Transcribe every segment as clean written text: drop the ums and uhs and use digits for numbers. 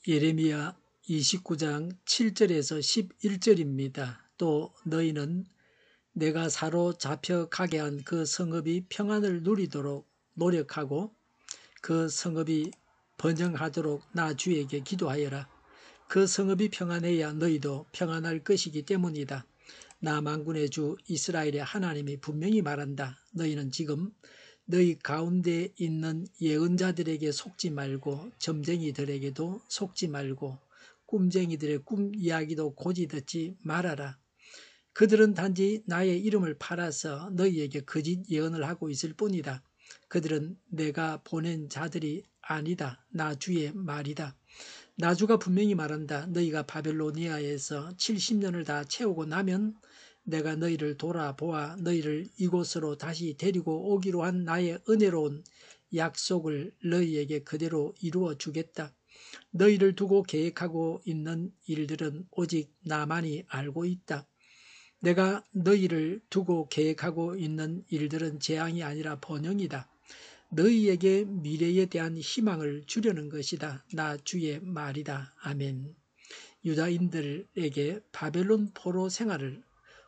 예레미야 29장 7절에서 11절입니다. 또 너희는 내가 사로잡혀 가게 한 그 성읍이 평안을 누리도록 노력하고 그 성읍이 번영하도록 나 주에게 기도하여라. 그 성읍이 평안해야 너희도 평안할 것이기 때문이다. 나 만군의 주 이스라엘의 하나님이 분명히 말한다. 너희는 지금 너희 가운데 있는 예언자들에게 속지 말고 점쟁이들에게도 속지 말고 꿈쟁이들의 꿈 이야기도 고지 듣지 말아라. 그들은 단지 나의 이름을 팔아서 너희에게 거짓 예언을 하고 있을 뿐이다. 그들은 내가 보낸 자들이 아니다. 나 주의 말이다. 나 주가 분명히 말한다. 너희가 바벨로니아에서 70년을 다 채우고 나면 내가 너희를 돌아보아 너희를 이곳으로 다시 데리고 오기로 한 나의 은혜로운 약속을 너희에게 그대로 이루어 주겠다. 너희를 두고 계획하고 있는 일들은 오직 나만이 알고 있다. 내가 너희를 두고 계획하고 있는 일들은 재앙이 아니라 번영이다. 너희에게 미래에 대한 희망을 주려는 것이다. 나 주의 말이다. 아멘. 유다인들에게 바벨론 포로 생활을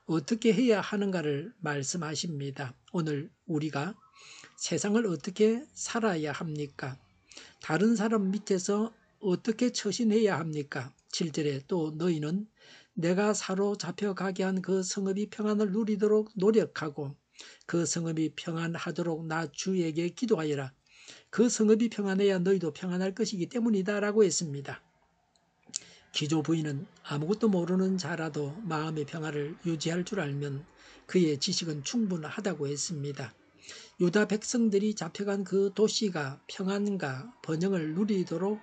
어떻게 해야 하는가를 말씀하십니다. 오늘 우리가 세상을 어떻게 살아야 합니까? 다른 사람 밑에서 어떻게 처신해야 합니까? 7절에 또 너희는 내가 사로잡혀 가게 한 그 성읍이 평안을 누리도록 노력하고 그 성읍이 평안하도록 나 주에게 기도하여라. 그 성읍이 평안해야 너희도 평안할 것이기 때문이다 라고 했습니다. 기조 부인은 아무것도 모르는 자라도 마음의 평안을 유지할 줄 알면 그의 지식은 충분하다고 했습니다. 유다 백성들이 잡혀간 그 도시가 평안과 번영을 누리도록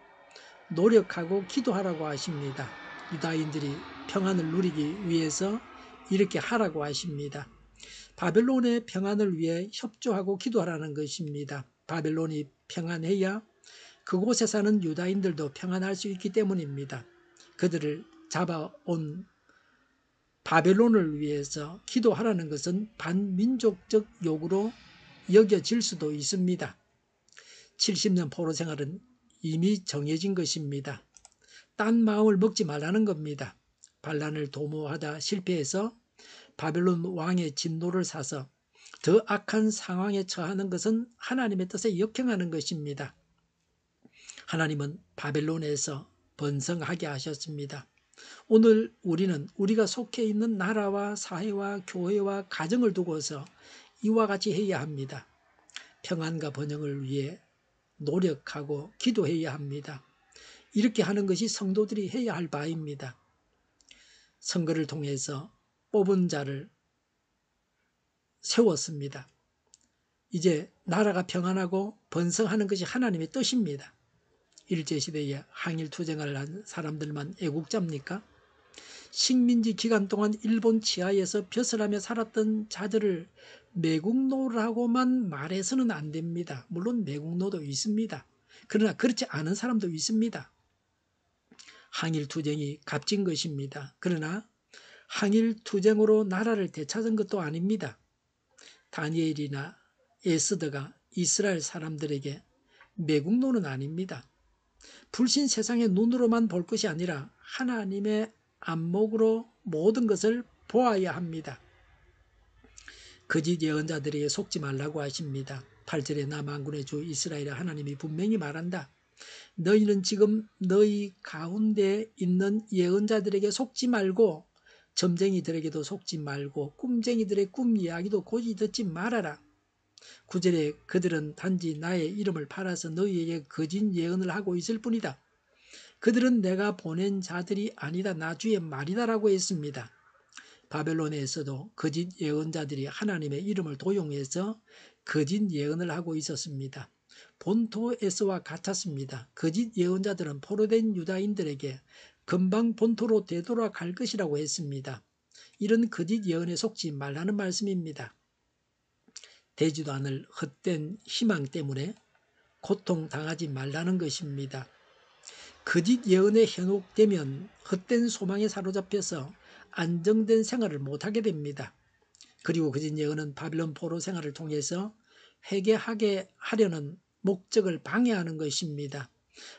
노력하고 기도하라고 하십니다. 유다인들이 평안을 누리기 위해서 이렇게 하라고 하십니다. 바벨론의 평안을 위해 협조하고 기도하라는 것입니다. 바벨론이 평안해야 그곳에 사는 유다인들도 평안할 수 있기 때문입니다. 그들을 잡아온 바벨론을 위해서 기도하라는 것은 반민족적 요구로 여겨질 수도 있습니다. 70년 포로 생활은 이미 정해진 것입니다. 딴 마음을 먹지 말라는 겁니다. 반란을 도모하다 실패해서 바벨론 왕의 진노를 사서 더 악한 상황에 처하는 것은 하나님의 뜻에 역행하는 것입니다. 하나님은 바벨론에서 번성하게 하셨습니다. 오늘 우리는 우리가 속해 있는 나라와 사회와 교회와 가정을 두고서 이와 같이 해야 합니다. 평안과 번영을 위해 노력하고 기도해야 합니다. 이렇게 하는 것이 성도들이 해야 할 바입니다. 선거를 통해서 뽑은 자를 세웠습니다. 이제 나라가 평안하고 번성하는 것이 하나님의 뜻입니다. 일제시대에 항일투쟁을 한 사람들만 애국자입니까? 식민지 기간 동안 일본 치하에서 벼슬하며 살았던 자들을 매국노라고만 말해서는 안 됩니다. 물론 매국노도 있습니다. 그러나 그렇지 않은 사람도 있습니다. 항일투쟁이 값진 것입니다. 그러나 항일투쟁으로 나라를 되찾은 것도 아닙니다. 다니엘이나 에스더가 이스라엘 사람들에게 매국노는 아닙니다. 불신 세상의 눈으로만 볼 것이 아니라 하나님의 안목으로 모든 것을 보아야 합니다. 거짓 예언자들에게 속지 말라고 하십니다. 8절에 나 만군의 주 이스라엘의 하나님이 분명히 말한다. 너희는 지금 너희 가운데 있는 예언자들에게 속지 말고 점쟁이들에게도 속지 말고 꿈쟁이들의 꿈 이야기도 고지 듣지 말아라. 9절에 그들은 단지 나의 이름을 팔아서 너희에게 거짓 예언을 하고 있을 뿐이다. 그들은 내가 보낸 자들이 아니다. 나 주의 말이다라고 했습니다. 바벨론에서도 거짓 예언자들이 하나님의 이름을 도용해서 거짓 예언을 하고 있었습니다. 본토에서와 같았습니다. 거짓 예언자들은 포로된 유다인들에게 금방 본토로 되돌아갈 것이라고 했습니다. 이런 거짓 예언에 속지 말라는 말씀입니다. 되지도 않을 헛된 희망 때문에 고통당하지 말라는 것입니다. 거짓 예언에 현혹되면 헛된 소망에 사로잡혀서 안정된 생활을 못하게 됩니다. 그리고 거짓 예언은 바벨론 포로 생활을 통해서 회개하게 하려는 목적을 방해하는 것입니다.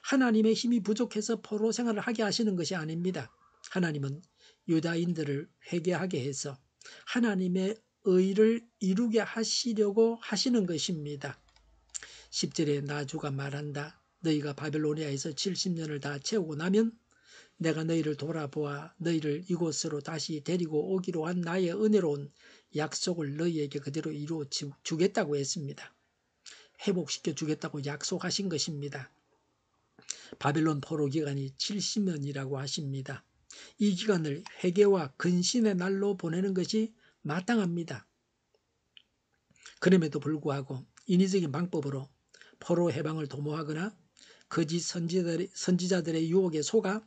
하나님의 힘이 부족해서 포로 생활을 하게 하시는 것이 아닙니다. 하나님은 유다인들을 회개하게 해서 하나님의 의를 이루게 하시려고 하시는 것입니다. 10절에 나주가 말한다. 너희가 바벨로니아에서 70년을 다 채우고 나면 내가 너희를 돌아보아 너희를 이곳으로 다시 데리고 오기로 한 나의 은혜로운 약속을 너희에게 그대로 이루어 주겠다고 했습니다. 회복시켜 주겠다고 약속하신 것입니다. 바벨론 포로 기간이 70년이라고 하십니다. 이 기간을 회개와 근신의 날로 보내는 것이 마땅합니다. 그럼에도 불구하고 인위적인 방법으로 포로 해방을 도모하거나 거짓 선지자들의 유혹에 속아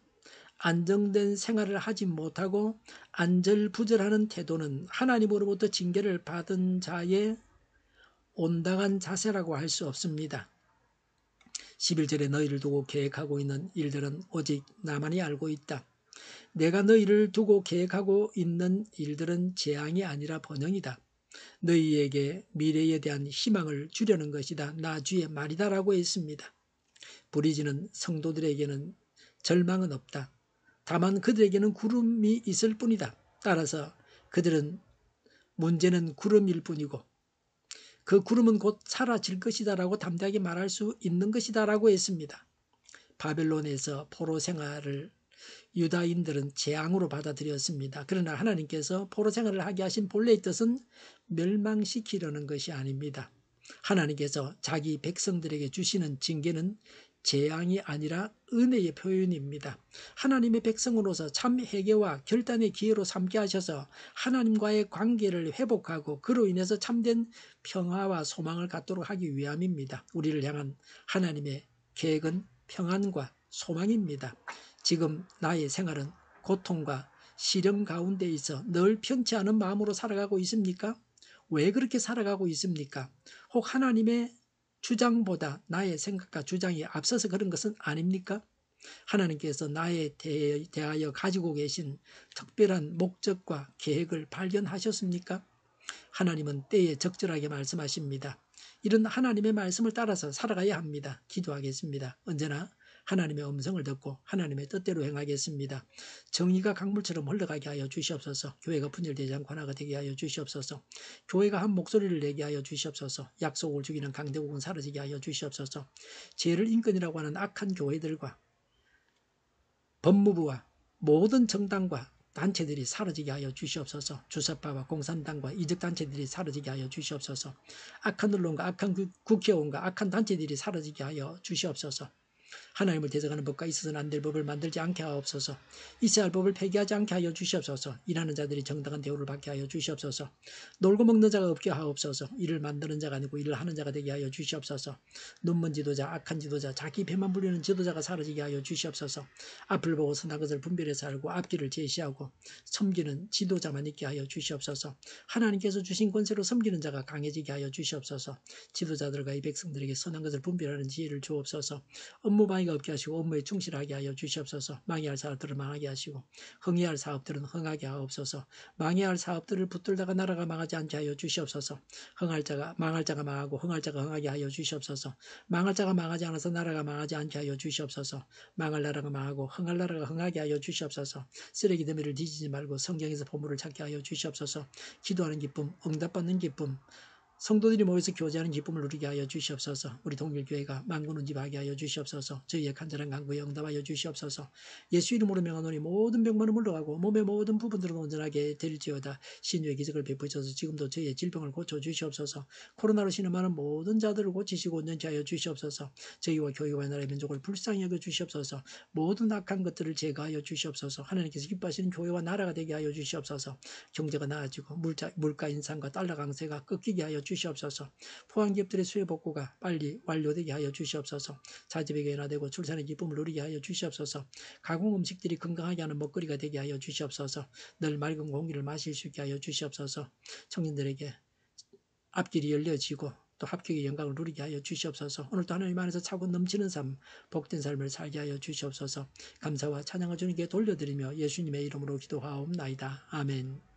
안정된 생활을 하지 못하고 안절부절하는 태도는 하나님으로부터 징계를 받은 자의 온당한 자세라고 할 수 없습니다. 11절에 너희를 두고 계획하고 있는 일들은 오직 나만이 알고 있다. 내가 너희를 두고 계획하고 있는 일들은 재앙이 아니라 번영이다. 너희에게 미래에 대한 희망을 주려는 것이다. 나 주의 말이다라고 했습니다. 부리지는 성도들에게는 절망은 없다. 다만 그들에게는 구름이 있을 뿐이다. 따라서 그들은 문제는 구름일 뿐이고 그 구름은 곧 사라질 것이다라고 담대하게 말할 수 있는 것이다라고 했습니다. 바벨론에서 포로 생활을 유다인들은 재앙으로 받아들였습니다. 그러나 하나님께서 포로 생활을 하게 하신 본래의 뜻은 멸망시키려는 것이 아닙니다. 하나님께서 자기 백성들에게 주시는 징계는 재앙이 아니라 은혜의 표현입니다. 하나님의 백성으로서 참 회개와 결단의 기회로 삼게 하셔서 하나님과의 관계를 회복하고 그로 인해서 참된 평화와 소망을 갖도록 하기 위함입니다. 우리를 향한 하나님의 계획은 평안과 소망입니다. 지금 나의 생활은 고통과 시련 가운데 있어 늘 편치 않은 마음으로 살아가고 있습니까? 왜 그렇게 살아가고 있습니까? 혹 하나님의 주장보다 나의 생각과 주장이 앞서서 그런 것은 아닙니까? 하나님께서 나에 대하여 가지고 계신 특별한 목적과 계획을 발견하셨습니까? 하나님은 때에 적절하게 말씀하십니다. 이런 하나님의 말씀을 따라서 살아가야 합니다. 기도하겠습니다. 언제나 하나님의 음성을 듣고 하나님의 뜻대로 행하겠습니다. 정의가 강물처럼 흘러가게 하여 주시옵소서. 교회가 분열되지 않고 하나가 되게 하여 주시옵소서. 교회가 한 목소리를 내게 하여 주시옵소서. 약속을 죽이는 강대국은 사라지게 하여 주시옵소서. 죄를 인권이라고 하는 악한 교회들과 법무부와 모든 정당과 단체들이 사라지게 하여 주시옵소서. 주사파와 공산당과 이적단체들이 사라지게 하여 주시옵소서. 악한 언론과 악한 국회의원과 악한 단체들이 사라지게 하여 주시옵소서. 하나님을 대적하는 법과 있어서는 안 될 법을 만들지 않게 하옵소서. 있어야 할 법을 폐기하지 않게 하여 주시옵소서. 일하는 자들이 정당한 대우를 받게 하여 주시옵소서. 놀고 먹는 자가 없게 하옵소서. 일을 만드는 자가 아니고 일을 하는 자가 되게 하여 주시옵소서. 눈먼 지도자, 악한 지도자, 자기 배만 부리는 지도자가 사라지게 하여 주시옵소서. 앞을 보고 선한 것을 분별해서 알고 앞길을 제시하고 섬기는 지도자만 있게 하여 주시옵소서. 하나님께서 주신 권세로 섬기는 자가 강해지게 하여 주시옵소서. 지도자들과 이 백성들에게 선한 것을 분별하는 지혜를 주옵소서. 업무 방해가 없게 하시고 업무에 충실하게 하여 주시옵소서. 망해야 할 사업들을 망하게 하시고 흥해야 할 사업들은 흥하게 하옵소서. 망해야 할 사업들을 붙들다가 나라가 망하지 않게 하여 주시옵소서. 망할 자가 망하고 흥할 자가 흥하게 하여 주시옵소서. 망할 자가 망하지 않아서 나라가 망하지 않게 하여 주시옵소서. 망할 나라가 망하고 흥할 나라가 흥하게 하여 주시옵소서. 쓰레기 더미를 뒤지지 말고 성경에서 보물을 찾게 하여 주시옵소서. 기도하는 기쁨, 응답받는 기쁨, 성도들이 모여서 교제하는 기쁨을 누리게 하여 주시옵소서. 우리 동일교회가 만군운집하게 하여 주시옵소서. 저희의 간절한 간구에 응답하여 주시옵소서. 예수 이름으로 명하노니 모든 병만은 물러가고 몸의 모든 부분들은 온전하게 될지어다. 신유의 기적을 베푸셔서 지금도 저희의 질병을 고쳐 주시옵소서. 코로나로 신음하는 모든 자들을 고치시고 온전케 하여 주시옵소서. 저희와 교회와 나라의 민족을 불쌍히 여겨 주시옵소서. 모든 악한 것들을 제거하여 주시옵소서. 하나님께서 기뻐하시는 교회와 나라가 되게 하여 주시옵소서. 경제가 나아지고 물가 인상과 달러 강세가 꺾이게 하여 주시옵소서. 포항기업들의 수요 복구가 빨리 완료되게 하여 주시옵소서. 자집에게 인하되고 출산의 기쁨을 누리게 하여 주시옵소서. 가공 음식들이 건강하게 하는 먹거리가 되게 하여 주시옵소서. 늘 맑은 공기를 마실 수 있게 하여 주시옵소서. 청년들에게 앞길이 열려지고 또 합격의 영광을 누리게 하여 주시옵소서. 오늘도 하나님 안에서 차고 넘치는 삶, 복된 삶을 살게 하여 주시옵소서. 감사와 찬양을 주님께 돌려드리며 예수님의 이름으로 기도하옵나이다. 아멘.